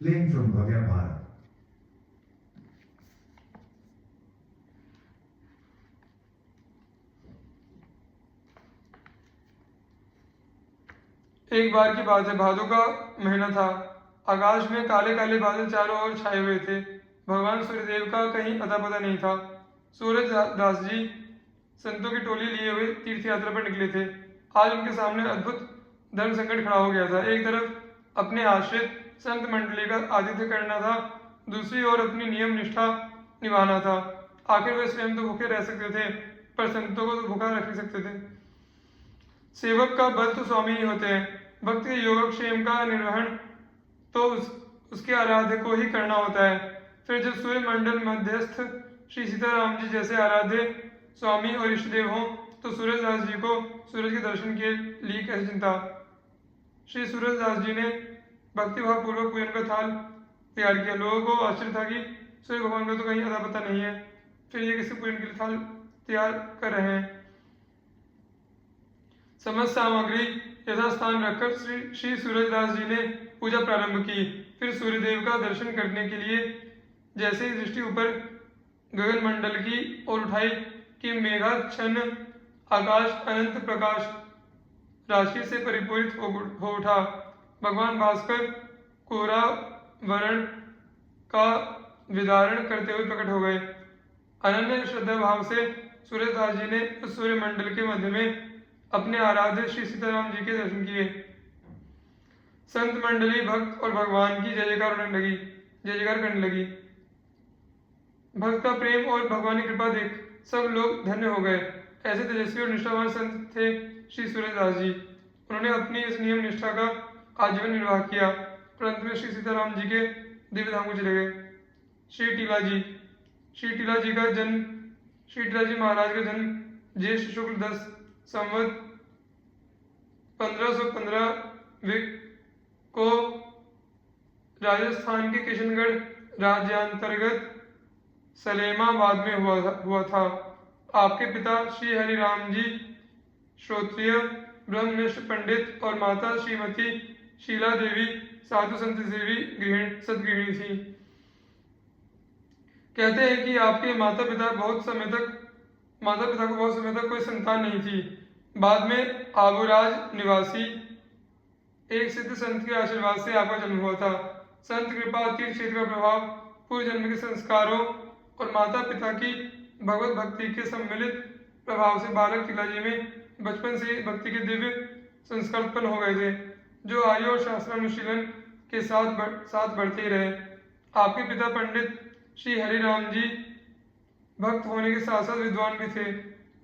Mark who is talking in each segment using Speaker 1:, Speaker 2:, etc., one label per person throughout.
Speaker 1: Playing from Bhavya Bharat.
Speaker 2: एक बार की बात है, भादों का महीना था। आकाश में काले काले बादल चारों ओर छाए हुए थे। भगवान सूर्यदेव का कहीं अता पता नहीं था। सूरज दास जी संतों की टोली लिए हुए तीर्थ यात्रा पर निकले थे। आज उनके सामने अद्भुत धर्म संकट खड़ा हो गया था। एक तरफ अपने आश्रित संत मंडली का आतिथ्य करना था, दूसरी ओर अपनी नियम निष्ठा निभाना था। आखिर वे स्वयं तो भूखे रह सकते थे, पर संतों को तो भूखा रख नहीं सकते थे। सेवक का बल तो स्वामी ही होते हैं। भक्त के योगक्षेम का निर्वहन तो उसके आराध्य को ही करना होता है। फिर जब सूर्य मंडल मध्यस्थ श्री सीताराम जी जैसे आराध्य स्वामी और इष्टदेव हों, तो सूरजदास जी को सूरज के दर्शन के लिए कैसी चिंता। श्री सूरजदास जी ने भक्तिभाव पूर्वक पूजन का थाल तैयार किया। लोगों को आश्चर्य था कि सूर्य भगवान का तो कहीं अता पता नहीं है, फिर ये किसी पूजन के लिए थाल तैयार कर रहे हैं। समस्त सामग्री यथास्थान रखकर श्री सूरजदास जी ने पूजा प्रारंभ की। फिर सूर्यदेव का दर्शन करने के लिए जैसे ही दृष्टि ऊपर गगन मंडल की ओर उठाई कि मेघाच्छन्न आकाश अनंत प्रकाश राशि से परिपूरित हो उठा। भगवान भास्कर कोहरा वर्ण का विदारण करते हुए प्रकट हो गए। अनन्य श्रद्धा भाव से सूर्यदास जी ने उस सूर्य मंडल के मध्य में अपने आराध्य श्री सीताराम जी के दर्शन किए। संत मंडली भक्त और भगवान की जय जयकार करने लगी। भक्त का प्रेम और भगवान की कृपा देख सब लोग धन्य हो गए। ऐसे तेजस्वी और निष्ठावान संत थे श्री सूर्यदास जी। उन्होंने अपनी इस नियम निष्ठा का आजीवन निर्वाह किया, परंतु में श्री सीताराम जी के दिव्य धाम को चले गए। श्री टीला जी महाराज का जन्म ज्येष्ठ शुक्ल 10 संवत 1515 विक को राजस्थान के किशनगढ़ राज्यांतर्गत सलेमाबाद में हुआ था। आपके पिता श्री हरिराम जी श्रोत्रिय ब्रह्मनिष्ठ पंडित और माता श्रीमती शीला देवी साधु संत देवी सदगृहिणी थी। कहते हैं कि आपके माता पिता को बहुत समय तक कोई संतान नहीं थी। बाद में आबुराज निवासी एक सिद्ध संत के आशीर्वाद से आपका जन्म हुआ था। संत कृपा, तीर्थ क्षेत्र का प्रभाव, पूर्व जन्म के संस्कारों और माता पिता की भगवत भक्ति के सम्मिलित प्रभाव से बालक टीला जी में बचपन से भक्ति के दिव्य संस्कार उत्पन्न हो गए थे, जो आयु और शास्त्रानुशीलन के साथ बढ़ते ही रहे। आपके पिता पंडित श्री हरिराम जी भक्त होने के साथ साथ विद्वान भी थे।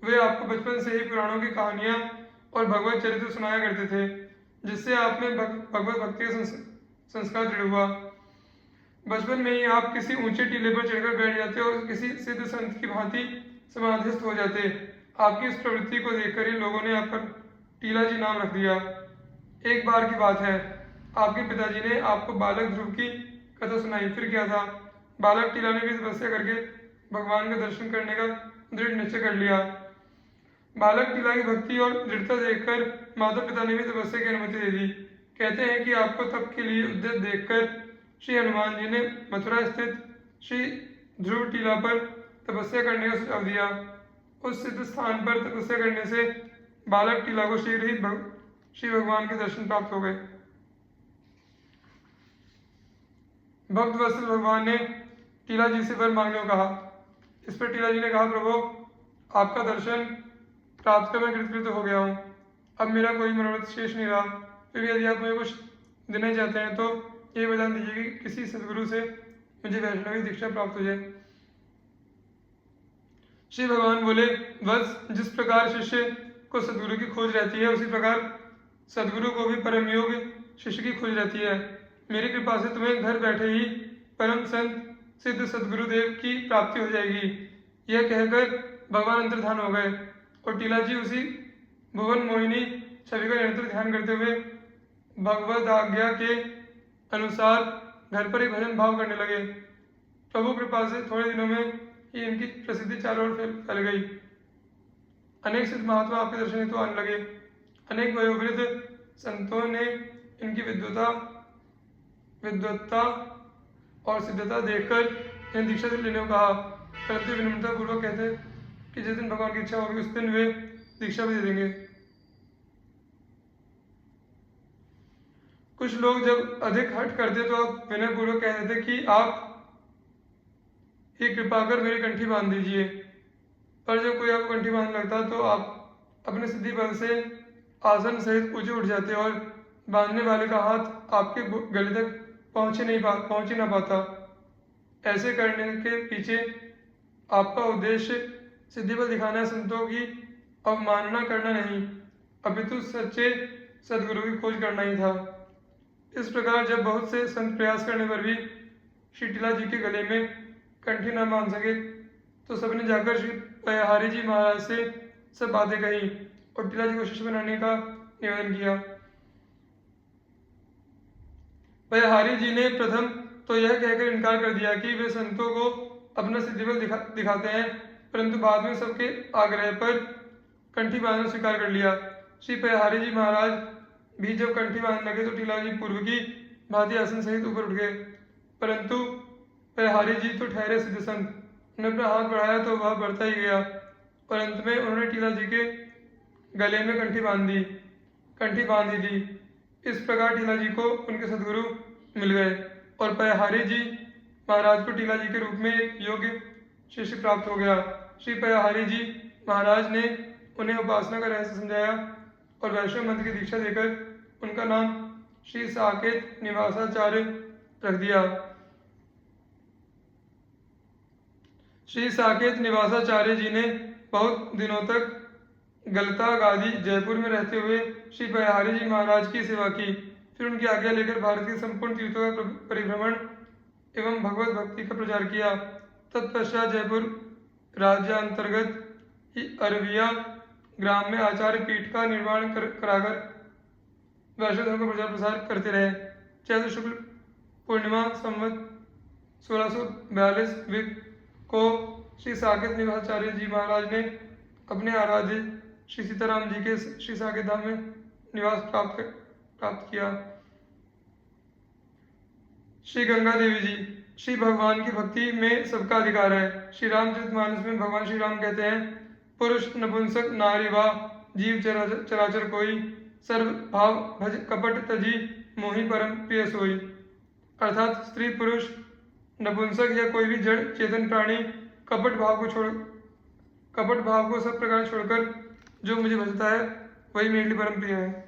Speaker 2: वे आपको बचपन से ही पुराणों की कहानियां और भगवत चरित्र सुनाया करते थे, जिससे आप में भगवत भक्ति का संस्कार दृढ़ हुआ। बचपन में ही आप किसी ऊंचे टीले पर चढ़कर बैठ जाते और किसी सिद्ध संत की भांति समाधिस्थ हो जाते। आपकी इस प्रवृत्ति को देखकर ही लोगों ने आप पर टीला जी नाम रख दिया। एक बार की बात है, आपके पिताजी ने आपको बालक ध्रुव की कथा सुनाई। फिर क्या था, बालक टीला ने भी तपस्या करके भगवान का दर्शन करने का दृढ़ निश्चय कर लिया। बालक टीला की भक्ति और दृढ़ता देखकर माता पिता ने भी तपस्या की अनुमति दे दी। कहते हैं कि आपको तप के लिए उद्यत देखकर श्री हनुमान जी ने मथुरा स्थित श्री ध्रुव टीला पर तपस्या करने का सुझाव दिया। उस सिद्ध स्थान पर तपस्या करने से बालक टीला को शीघ्र ही श्री भगवान के दर्शन प्राप्त हो गए। भक्त वत्सल भगवान ने टीला जी से वर मांगने को कहा। इस पर टीला जी ने कहा, प्रभु आपका दर्शन प्राप्त कर मैं कृतकृत हो गया हूँ। अब मेरा कोई मनोरथ शेष नहीं रहा। फिर यदि आप मुझे कुछ देना चाहते हैं तो ये वरदान दीजिए कि किसी सदगुरु से मुझे वैष्णवी दीक्षा प्राप्त हो जाए। श्री भगवान बोले, वत्स, जिस प्रकार शिष्य को सदगुरु की खोज रहती है, उसी प्रकार सदगुरु को भी परम योग शिष्य की खोज रहती है। मेरी कृपा से तुम्हें घर बैठे ही परम संत सिद्ध सदगुरुदेव की प्राप्ति हो जाएगी। यह कहकर भगवान अंतर्धान हो गए और टीला जी उसी भुवन मोहिनी छवि का निरंतर ध्यान करते हुए भगवद आज्ञा के अनुसार घर पर ही भजन भाव करने लगे। प्रभु कृपा से थोड़े दिनों में ही इनकी प्रसिद्धि चारों ओर फैल गई। अनेक सिद्ध महात्मा आपके दर्शन हेतु आने लगे। अनेक वयोवृद्ध संतों ने इनकी विद्वत्ता और सिद्धता देखकर इन्हें दीक्षा लेने को कहा, परंतु विनम्रता पूर्वक कहते कि जिस दिन भगवान की इच्छा होगी उस दिन वे दीक्षा भी दे देंगे। कुछ लोग जब अधिक हट करते तो आप विनय पूर्वक कह देते कि आप ही कृपा कर मेरी कंठी बांध दीजिए, पर जब कोई आपको कंठी बांधने लगता तो आप अपने सिद्धि बल से आसन सहित ऊंचे उठ जाते और बांधने वाले का हाथ आपके गले तक पहुंच ही ना पाता। ऐसे करने के पीछे आपका उद्देश्य सिद्धि बल दिखाना, संतों की अवमानना करना नहीं, अपितु सच्चे सदगुरु की खोज करना ही था। इस प्रकार जब बहुत से संत प्रयास करने पर भी श्री टीला जी के गले में कंठी न बांध सके तो सबने जाकर श्री पयहारी जी महाराज से सब बातें कही और टीला जी को शिष्य बनाने का निवेदन किया। पयहारी जी ने प्रथम तो यह कहकर इनकार कर दिया कि वे संतों को अपना सिद्धिबल दिखाते हैं, परंतु बाद में सबके आग्रह पर कंठी बांधना स्वीकार कर लिया। श्री पयहारी जी महाराज भी जब कंठी बांधने लगे तो टीला जी पूर्व की भांति आसन सहित ऊपर उठ गए, परंतु पयहारी जी तो ठहरे सिद्ध संत, उन्होंने अपना हाथ बढ़ाया तो वह बढ़ता ही गया और अंत में उन्होंने टीला जी के गले में कंठी बांध दी। इस प्रकार टीला जी को उनके सदगुरु मिल गए और पयहारी जी महाराज को टीला जी के रूप में एक योग्य शिष्य प्राप्त हो गया। श्री पयहारी जी महाराज ने उन्हें उपासना का रहस्य समझाया और वैष्णव मंत्र की दीक्षा देकर उनका नाम श्री साकेत निवासाचार्य रख दिया। श्री साकेत निवासाचार्य जी ने बहुत दिनों तक गलता गादी जयपुर में रहते हुए श्री पयहारी जी महाराज की सेवा की। फिर उनकी आज्ञा लेकर भारत के संपूर्ण तीर्थों का परिभ्रमण एवं भगवत भक्ति का प्रचार किया। तत्पश्चात जयपुर राज्यांतर्गत ही अरविया ग्राम में आचार्य पीठ का निर्माण कराकर वैष्णव धर्म का प्रचार प्रसार करते रहे। चैत्र शुक्ल पूर्णिमा संवत 1642 को श्री साकेत निवासाचार्य जी महाराज ने अपने आराध्य श्री सीताराम जी के श्री साकेत धाम में निवास प्राप्त किया। श्री गंगा देवी जी, श्री भगवान की भक्ति में सबका अधिकार है। श्री रामचरितमानस में भगवान श्री राम कहते हैं, पुरुष नपुंसक नारी वा जीव चराचर कोई, सर्व भाव भज कपट तजी मोहि परम प्रिय सोई। अर्थात स्त्री पुरुष नपुंसक या कोई भी जड़ चेतन प्राणी कपट भाव को सब प्रकार छोड़कर जो मुझे भजता है वही मेरे लिए परम प्रिय है।